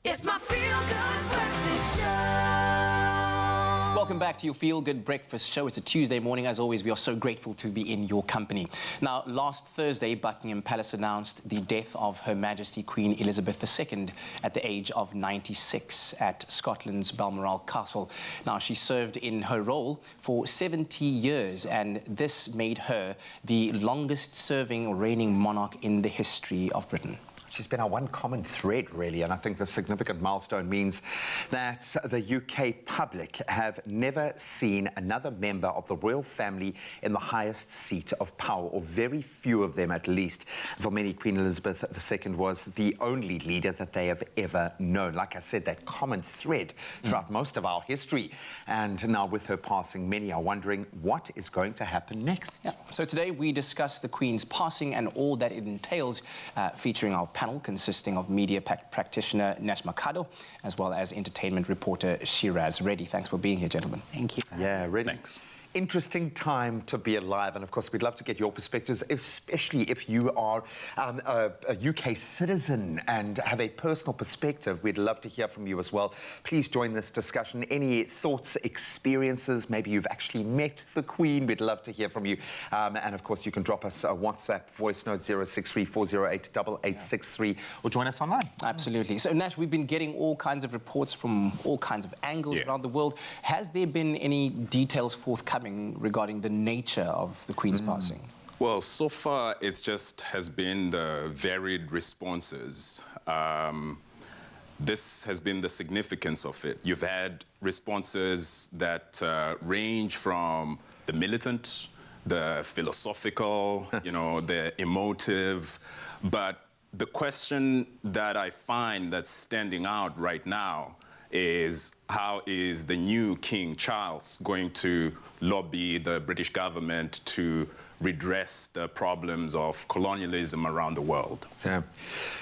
It's my feel-good breakfast show. Welcome back to your Feel Good Breakfast Show. It's a Tuesday morning. As always, we are so grateful to be in your company. Now, last Thursday, Buckingham Palace announced the death of Her Majesty Queen Elizabeth II at the age of 96 at Scotland's Balmoral Castle. Now, she served in her role for 70 years, and this made her the longest-serving reigning monarch in the history of Britain. She's been our one common thread, really, and I think the significant milestone means that the UK public have never seen another member of the royal family in the highest seat of power, or very few of them at least. For many, Queen Elizabeth II was the only leader that they have ever known. Like I said, that common thread throughout most of our history. And now with her passing, many are wondering what is going to happen next. Yeah. So today we discuss the Queen's passing and all that it entails, featuring our panel consisting of media practitioner Nash Makado, as well as entertainment reporter Shiraz Reddy. Thanks for being here, gentlemen. Thank you. Yeah, Reddy. Thanks. Interesting time to be alive, and of course we'd love to get your perspectives, especially if you are a UK citizen and have a personal perspective. We'd love to hear from you as well. Please join this discussion. Any thoughts, experiences, maybe you've actually met the Queen, we'd love to hear from you. And of course you can drop us a WhatsApp voice note 063-408-8863 or join us online. Absolutely. So Nash, we've been getting all kinds of reports from all kinds of angles around the world. Has there been any details forthcoming regarding the nature of the Queen's passing? Well, so far it just has been the varied responses. This has been the significance of it. You've had responses that range from the militant, the philosophical, you know, the emotive, but the question that I find that's standing out right now is how is the new King Charles going to lobby the British government to redress the problems of colonialism around the world? Yeah,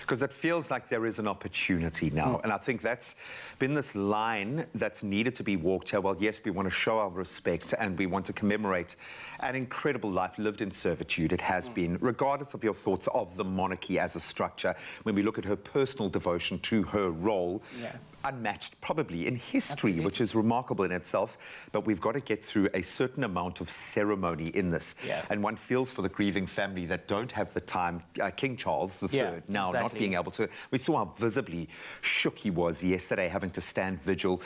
because it feels like there is an opportunity now. And I think that's been this line that's needed to be walked here. Well, yes, we want to show our respect and we want to commemorate an incredible life lived in servitude. It has been, regardless of your thoughts of the monarchy as a structure, when we look at her personal devotion to her role, unmatched probably in history, which is remarkable in itself. But we've got to get through a certain amount of ceremony in this. And one feels for the grieving family that don't have the time. King Charles III now not being able to. We saw how visibly shook he was yesterday, having to stand vigil.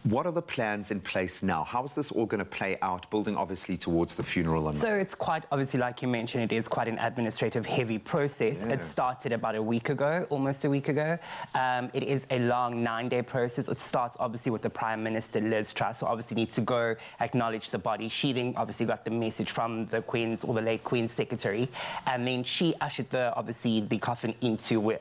What are the plans in place now? How is this all going to play out, building obviously towards the funeral? So it's quite, obviously, like you mentioned, it is quite an administrative heavy process. It started about a week ago, almost a week ago. It is a long 9-day process. It starts obviously with the Prime Minister, Liz Truss, who obviously needs to go acknowledge the body. She then obviously got the message from the Queen's, or the late Queen's secretary, and then she ushered the coffin into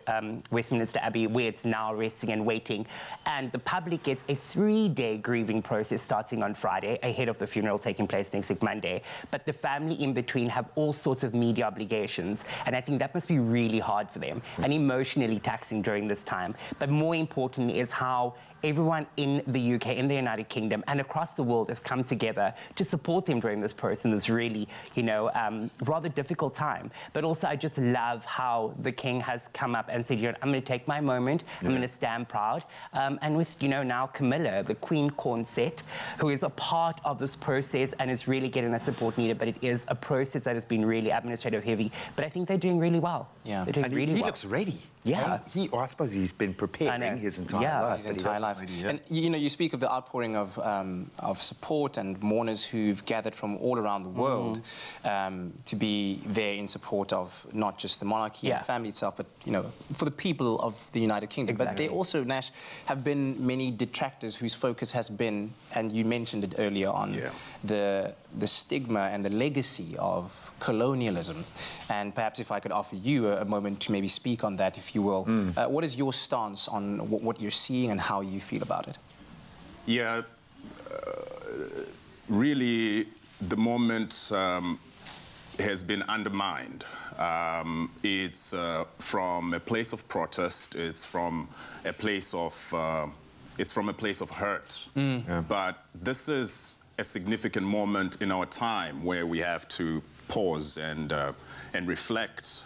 Westminster Abbey, where it's now resting and waiting. And the public gets a 3-day grieving process starting on Friday, ahead of the funeral taking place next week, Monday. But the family in between have all sorts of media obligations, and I think that must be really hard for them and emotionally taxing during this time. But more importantly is how everyone in the UK, in the United Kingdom, and across the world has come together to support them during this process, this really, you know, rather difficult time. But also, I just love how the King has come up and said, you know, I'm going to take my moment, I'm going to stand proud. And with, you know, now Camilla, the Queen Cornset, who is a part of this process and is really getting the support needed, but it is a process that has been really administrative heavy. But I think they're doing really well. Yeah. They're doing And really he well. looks ready. Yeah. Or I suppose he's been preparing his entire life. His entire life. And you know, you speak of the outpouring of support and mourners who've gathered from all around the world to be there in support of not just the monarchy and the family itself, but, you know, for the people of the United Kingdom. But there also, Nash, have been many detractors whose focus has been, and you mentioned it earlier on, the stigma and the legacy of colonialism. And perhaps if I could offer you a moment to maybe speak on that, if you will. What is your stance on what you're seeing and how you feel about it? Yeah, really, the moment has been undermined. It's from a place of protest. It's from a place of hurt. But this is a significant moment in our time where we have to pause and reflect.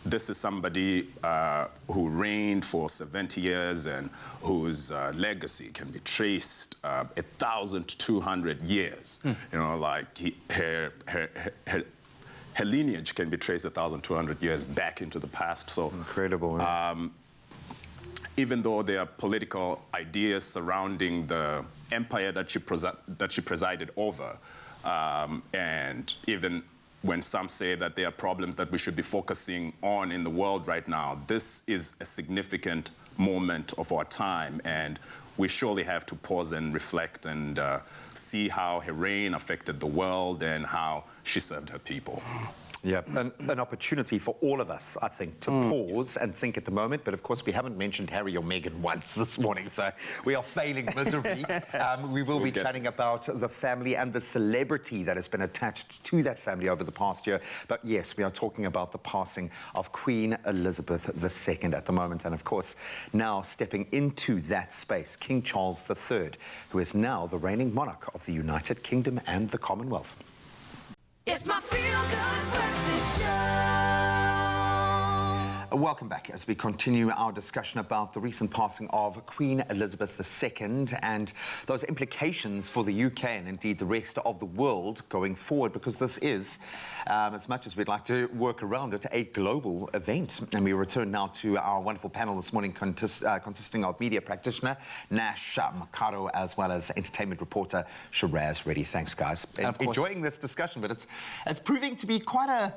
this is somebody who reigned for 70 years and whose legacy can be traced 1,200 years. You know, like her lineage can be traced 1,200 years back into the past. So incredible. Yeah. Even though there are political ideas surrounding the empire that she presided over, and even when some say that there are problems that we should be focusing on in the world right now, this is a significant moment of our time, and we surely have to pause and reflect and see how her reign affected the world and how she served her people. Yeah, an opportunity for all of us, I think, to pause and think at the moment. But of course, we haven't mentioned Harry or Meghan once this morning, so we are failing miserably. We will be chatting about the family and the celebrity that has been attached to that family over the past year. But yes, we are talking about the passing of Queen Elizabeth II at the moment. And of course, now stepping into that space, King Charles III, who is now the reigning monarch of the United Kingdom and the Commonwealth. It's my feel-good breakfast show. Welcome back as we continue our discussion about the recent passing of Queen Elizabeth II and those implications for the UK and indeed the rest of the world going forward, because this is, as much as we'd like to work around it, a global event. And we return now to our wonderful panel this morning consisting of media practitioner Nash Makaro as well as entertainment reporter Shiraz Reddy. Thanks, guys. Enjoying this discussion, but it's proving to be quite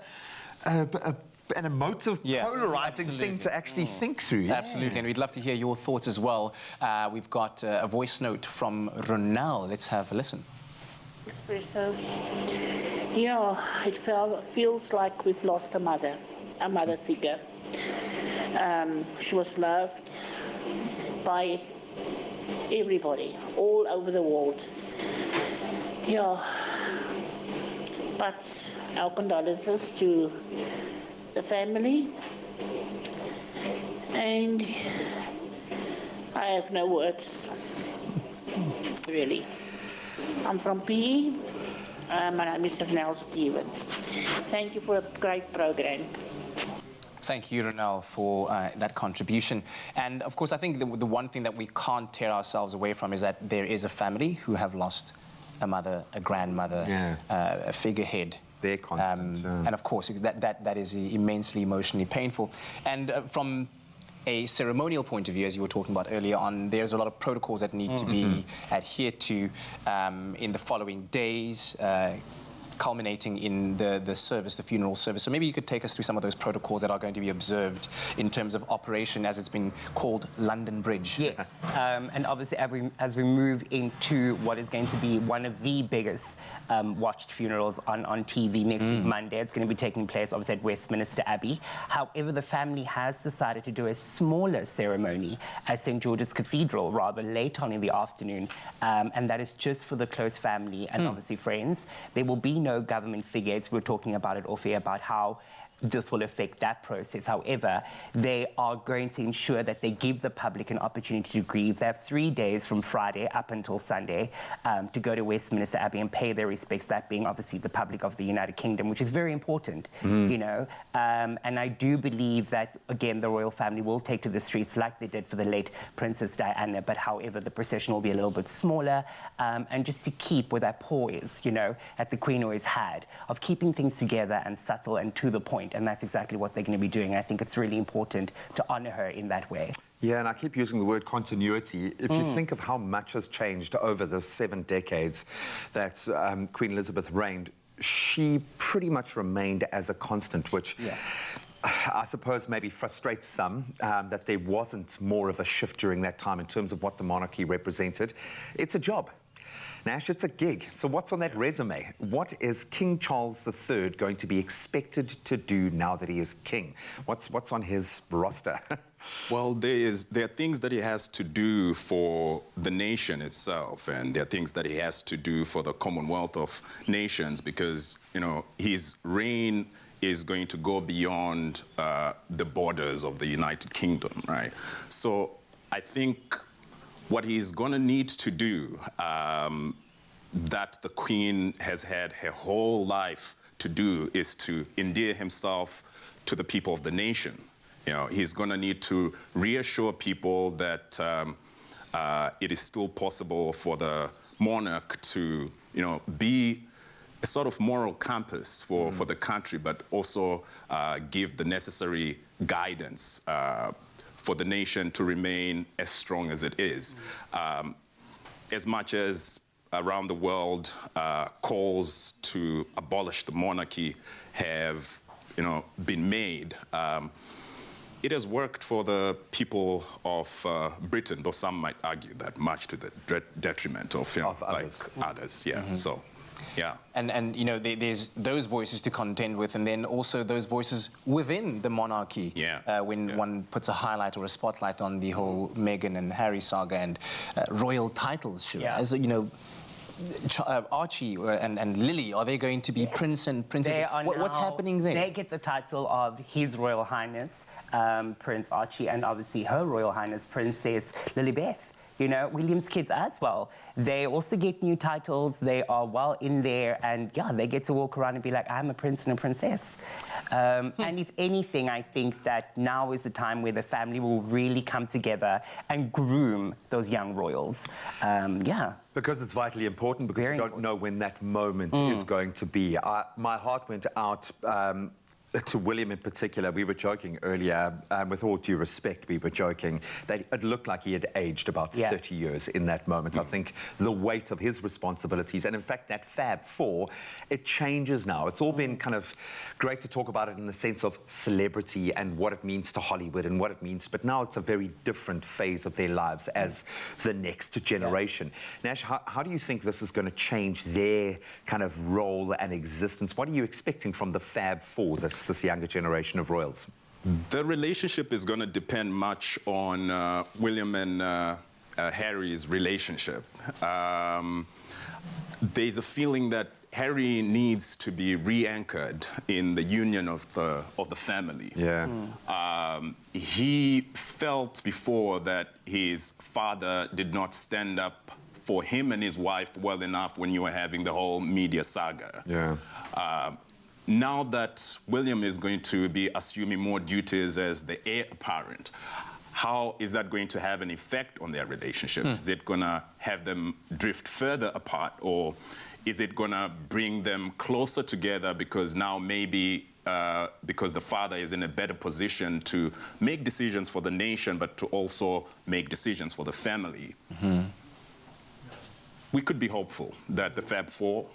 an emotive, polarizing thing to actually think through. Yeah. Absolutely, and we'd love to hear your thoughts as well. We've got a voice note from Ronald. Let's have a listen. Expresso. Yeah, it feels like we've lost a mother figure. She was loved by everybody, all over the world. Yeah, but our condolences to the family, and I have no words, really. I'm from PE. My name is Ronald Stevens. Thank you for a great program. Thank you, Ronald, for that contribution. And of course, I think the one thing that we can't tear ourselves away from is that there is a family who have lost a mother, a grandmother, a figurehead. They're constant. And of course, that is immensely emotionally painful. And from a ceremonial point of view, as you were talking about earlier on, there's a lot of protocols that need to be adhered to in the following days, culminating in the service, the funeral service. So maybe you could take us through some of those protocols that are going to be observed in terms of operation, as it's been called, London Bridge. Yes, and obviously as we move into what is going to be one of the biggest watched funerals on TV next week, Monday. It's going to be taking place obviously at Westminster Abbey. However, the family has decided to do a smaller ceremony at St. George's Cathedral rather late on in the afternoon, and that is just for the close family and obviously friends. There will be no government figures. We're talking about it off air about how this will affect that process. However, they are going to ensure that they give the public an opportunity to grieve. They have 3 days from Friday up until Sunday to go to Westminster Abbey and pay their respects, that being obviously the public of the United Kingdom, which is very important, you know. And I do believe that, again, the royal family will take to the streets like they did for the late Princess Diana, but however, the procession will be a little bit smaller, and just to keep with that poise, you know, that the Queen always had, of keeping things together and subtle and to the point. And that's exactly what they're going to be doing. I think it's really important to honour her in that way. Yeah, and I keep using the word continuity. If you think of how much has changed over the 7 decades that Queen Elizabeth reigned, she pretty much remained as a constant, which I suppose maybe frustrates some that there wasn't more of a shift during that time in terms of what the monarchy represented. It's a job. Nash, it's a gig. So what's on that resume? What is King Charles III going to be expected to do now that he is king? What's on his roster? Well, there are things that he has to do for the nation itself, and there are things that he has to do for the Commonwealth of Nations, because, you know, his reign is going to go beyond the borders of the United Kingdom, right? So I think what he's going to need to do, that the Queen has had her whole life to do, is to endear himself to the people of the nation. You know, he's going to need to reassure people that it is still possible for the monarch to, you know, be a sort of moral compass for the country, but also give the necessary guidance for the nation to remain as strong as it is. As much as around the world calls to abolish the monarchy have, you know, been made, it has worked for the people of Britain, though some might argue that much to the detriment of, you know, others. Like others. Yeah. So, yeah. And you know, there's those voices to contend with, and then also those voices within the monarchy. Yeah. When one puts a highlight or a spotlight on the whole Meghan and Harry saga and royal titles, as you know. Archie and Lily, are they going to be prince and princess? What's happening there? They get the title of His Royal Highness Prince Archie, and obviously Her Royal Highness Princess Lilibeth. You know, William's kids as well. They also get new titles. They are well in there, and yeah, they get to walk around and be like, I'm a prince and a princess. And if anything, I think that now is the time where the family will really come together and groom those young royals. Because it's vitally important, because you don't know when that moment is going to be. My heart went out to William in particular. We were joking earlier, with all due respect, we were joking that it looked like he had aged about 30 years in that moment. I think the weight of his responsibilities, and in fact that Fab Four, it changes now. It's all been kind of great to talk about it in the sense of celebrity and what it means to Hollywood and what it means, but now it's a very different phase of their lives as the next generation. Nash, how do you think this is going to change their kind of role and existence? What are you expecting from the Fab Four, this younger generation of royals? The relationship is going to depend much on William and Harry's relationship. There's a feeling that Harry needs to be re-anchored in the union of the family. He felt before that his father did not stand up for him and his wife well enough when you were having the whole media saga. Now that William is going to be assuming more duties as the heir apparent, how is that going to have an effect on their relationship? Is it going to have them drift further apart, or is it going to bring them closer together because now maybe because the father is in a better position to make decisions for the nation, but to also make decisions for the family? We could be hopeful that the Fab Four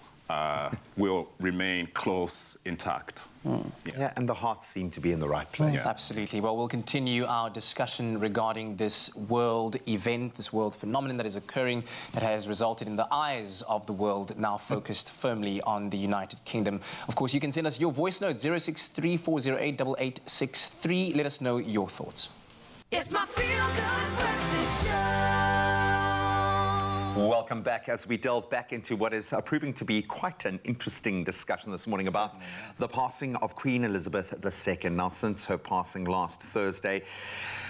will remain close, intact. And the hearts seem to be in the right place. Absolutely. Well, we'll continue our discussion regarding this world event, this world phenomenon that is occurring, that has resulted in the eyes of the world now focused firmly on the United Kingdom. Of course, you can send us your voice note, 063-408-8863. Let us know your thoughts. It's my feel-good breakfast show. Welcome back as we delve back into what is proving to be quite an interesting discussion this morning about the passing of Queen Elizabeth II. Now, since her passing last Thursday,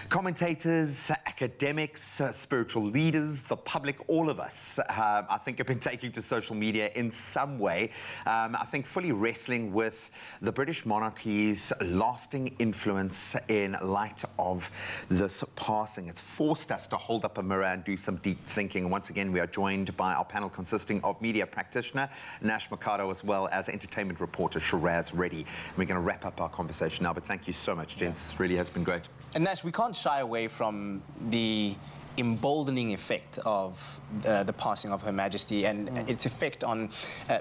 commentators, academics, spiritual leaders, the public, all of us, I think, have been taking to social media in some way, I think fully wrestling with the British monarchy's lasting influence in light of this passing. It's forced us to hold up a mirror and do some deep thinking. And once again, we are joined by our panel consisting of media practitioner Nash Mercado, as well as entertainment reporter Shiraz Reddy. We're going to wrap up our conversation now, but thank you so much, gents. This really has been great. And Nash, we can't shy away from the emboldening effect of the passing of Her Majesty and its effect on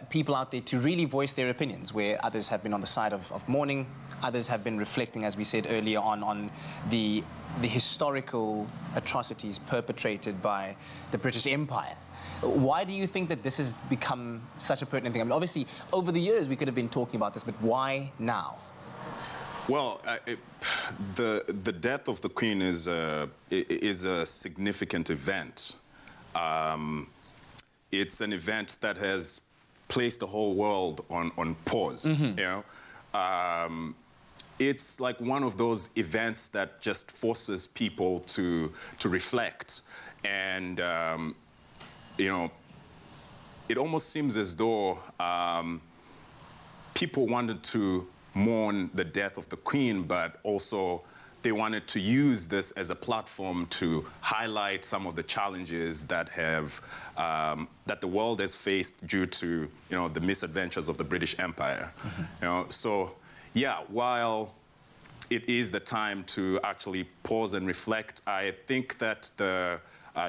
people out there to really voice their opinions, where others have been on the side of mourning, others have been reflecting, as we said earlier, on the historical atrocities perpetrated by the British Empire. Why do you think that this has become such a pertinent thing? I mean, obviously, over the years we could have been talking about this, but why now? Well, the death of the Queen is a significant event. It's an event that has placed the whole world on pause. You know, it's like one of those events that just forces people to reflect, and you know, it almost seems as though people wanted to mourn the death of the Queen, but also they wanted to use this as a platform to highlight some of the challenges that have that the world has faced due to the misadventures of the British Empire. So yeah, while it is the time to actually pause and reflect, I think that the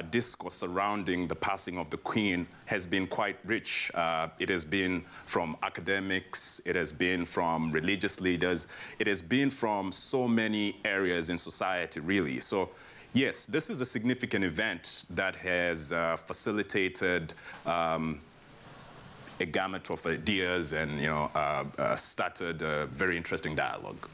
discourse surrounding the passing of the Queen has been quite rich. It has been from academics, it has been from religious leaders, it has been from so many areas in society, really. So yes, this is a significant event that has facilitated a gamut of ideas and started a very interesting dialogue.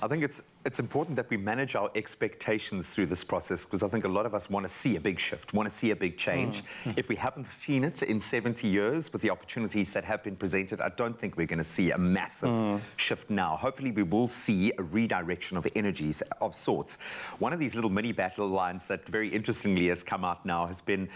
I think it's important that we manage our expectations through this process, because I think a lot of us want to see a big shift, want to see a big change. If we haven't seen it in 70 years with the opportunities that have been presented, I don't think we're going to see a massive shift now. Hopefully we will see a redirection of energies of sorts. One of these little mini battle lines that very interestingly has come out now has been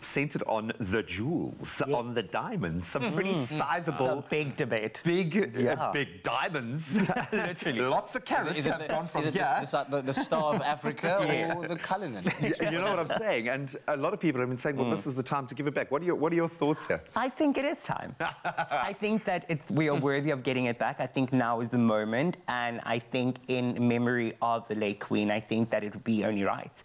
centered on the jewels, on the diamonds, some pretty sizable... big debate. Big diamonds. Literally. Lots of carrots have gone from here. The Star of Africa or the cullinan? You know what I'm saying? And a lot of people have been saying, well, this is the time to give it back. What are your thoughts here? I think it is time. I think that we are worthy of getting it back. I think now is the moment. And I think in memory of the late Queen, I think that it would be only right.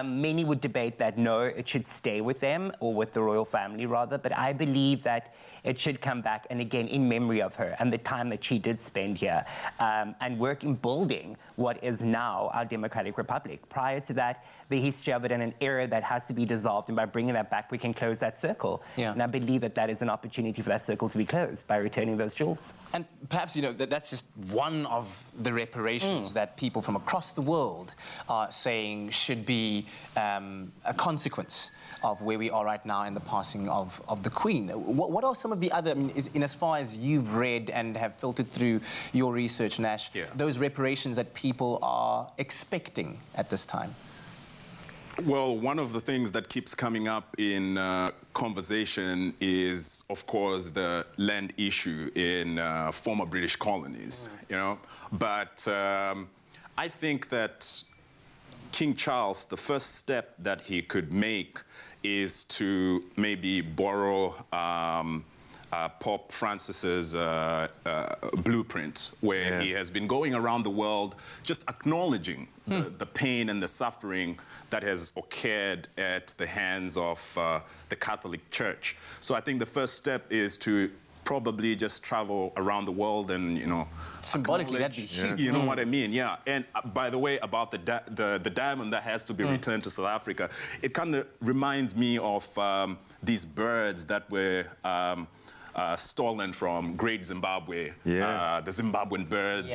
Many would debate that, no, it should stay with them, or with the royal family rather, but I believe that it should come back, and again in memory of her and the time that she did spend here and work in building what is now our democratic republic. Prior to that, the history of it and an era that has to be dissolved, and by bringing that back we can close that circle. And I believe that that is an opportunity for that circle to be closed by returning those jewels. And perhaps that's just one of the reparations that people from across the world are saying should be a consequence of where we are right now in the passing of the Queen. What are some of the other, in as far as you've read and have filtered through your research, Nash, those reparations that people are expecting at this time? Well, one of the things that keeps coming up in conversation is, of course, the land issue in former British colonies, But I think that King Charles, the first step that he could make is to maybe borrow Pope Francis's blueprint, where he has been going around the world just acknowledging the pain and the suffering that has occurred at the hands of the Catholic Church. So I think the first step is to probably just travel around the world and, symbolically, that'd be huge. You know what I mean? Yeah. And by the way, about the diamond that has to be returned to South Africa, it kind of reminds me of these birds that were stolen from Great Zimbabwe. The Zimbabwean birds,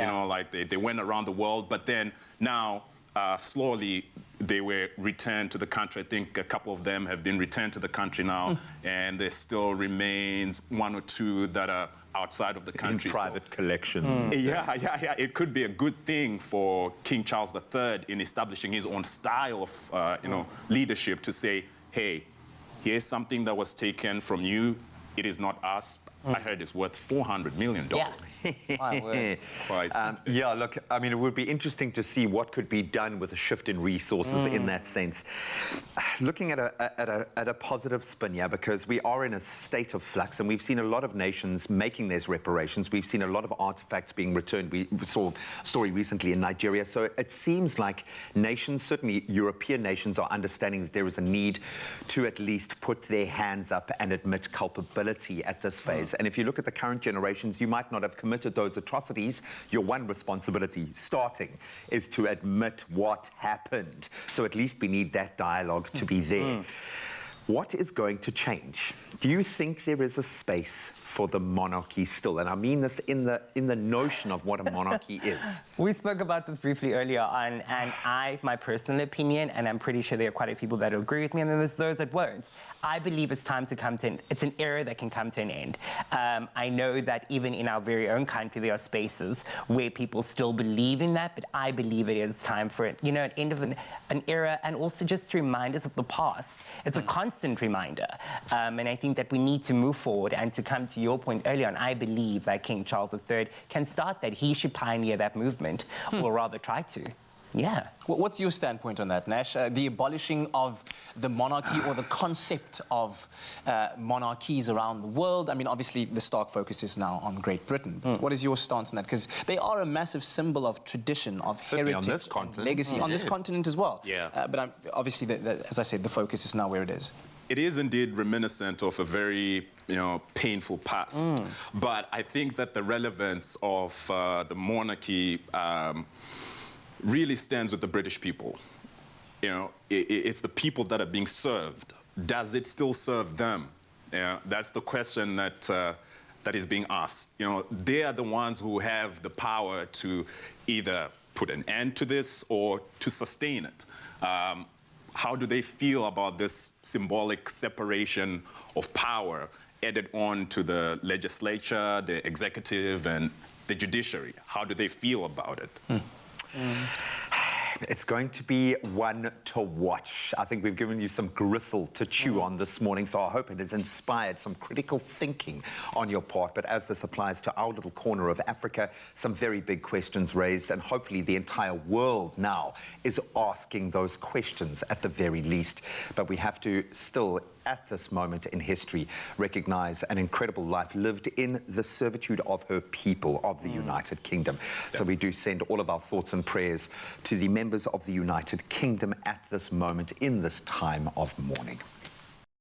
they went around the world, but then now slowly they were returned to the country. I think a couple of them have been returned to the country now, and there still remains one or two that are outside of the country. In private collection. Yeah. It could be a good thing for King Charles III in establishing his own style of, leadership, to say, hey, here's something that was taken from you. It is not us. I heard it's worth $400 million. Yeah, look, I mean, it would be interesting to see what could be done with a shift in resources in that sense. Looking at a positive spin, because we are in a state of flux, and we've seen a lot of nations making these reparations. We've seen a lot of artifacts being returned. We saw a story recently in Nigeria. So it seems like nations, certainly European nations, are understanding that there is a need to at least put their hands up and admit culpability at this phase. And if you look at the current generations, you might not have committed those atrocities. Your one responsibility, starting, is to admit what happened. So at least we need that dialogue to be there. What is going to change? Do you think there is a space for the monarchy still? And I mean this in the notion of what a monarchy is. We spoke about this briefly earlier on, and my personal opinion, and I'm pretty sure there are quite a few people that agree with me, and then there's those that won't. I believe it's time to come to an end. It's an era that can come to an end. I know that even in our very own country, there are spaces where people still believe in that, but I believe it is time for it. An end of an era, and also just to remind us of the past. It's a constant constant reminder. And I think that we need to move forward, and to come to your point earlier on, I believe that King Charles III can start that. He should pioneer that movement, or rather try to. Yeah. What's your standpoint on that, Nash? The abolishing of the monarchy, or the concept of monarchies around the world? I mean, obviously, the stark focus is now on Great Britain. But what is your stance on that? Because they are a massive symbol of tradition, of Certainly heritage, on this continent. legacy, on this continent as well. Yeah. But obviously, as I said, the focus is now where it is. It is indeed reminiscent of a very, painful past. But I think that the relevance of the monarchy really stands with the British people. It's the people that are being served. Does it still serve them? That's the question that is being asked. They are the ones who have the power to either put an end to this or to sustain it. How do they feel about this symbolic separation of power added on to the legislature, the executive, and the judiciary? How do they feel about it? It's going to be one to watch. I think we've given you some gristle to chew on this morning, so I hope it has inspired some critical thinking on your part. But as this applies to our little corner of Africa, some very big questions raised, and hopefully the entire world now is asking those questions at the very least. But we have to still, at this moment in history, recognize an incredible life lived in the servitude of her people of the United Kingdom. So we do send all of our thoughts and prayers to the members of the United Kingdom at this moment, in this time of mourning.